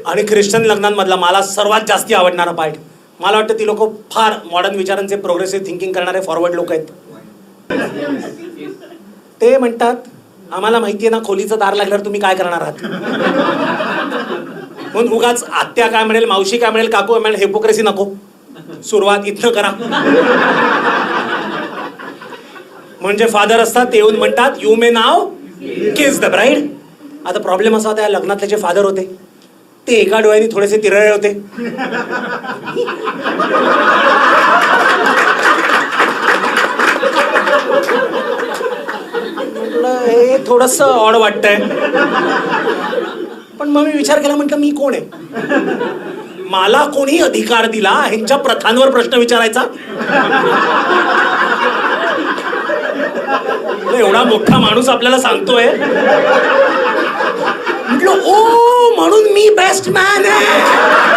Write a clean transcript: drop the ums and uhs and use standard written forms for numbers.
आणि ख्रिश्चन लग्नांमधला मला सर्वात जास्ती आवडणारा पार्ट, मला वाटतं ती लोक फार मॉडर्न विचारांचे, प्रोग्रेसिव्ह थिंकिंग करणारे फॉरवर्ड लोक आहेत. ते म्हणतात आम्हाला माहितीये ना खोलीचं दार लागल्यावर तुम्ही काय करणार आहात, म्हणून उगाच आत्या काय म्हणेल, मावशी काय म्हणेल, काकू काय म्हणेल, हिपोक्रेसी नको. सुरुवात इथनं करा. म्हणजे फादर असतात ते येऊन म्हणतात you may now kiss the bride. आता प्रॉब्लेम असा होता, या लग्नातले जे फादर होते ते एका डोळ्याने थोडेसे तिरळे होते. म्हटलं हे थोडस ऑड वाटतंय. पण मग मी विचार केला, म्हटलं मी कोण आहे, मला कोणी अधिकार दिला ह्यांच्या प्रथांवर प्रश्न विचारायचा. एवढा मोठा माणूस आपल्याला सांगतोय, म्हटलं ओ म्हणून मी बेस्ट मॅन आहे.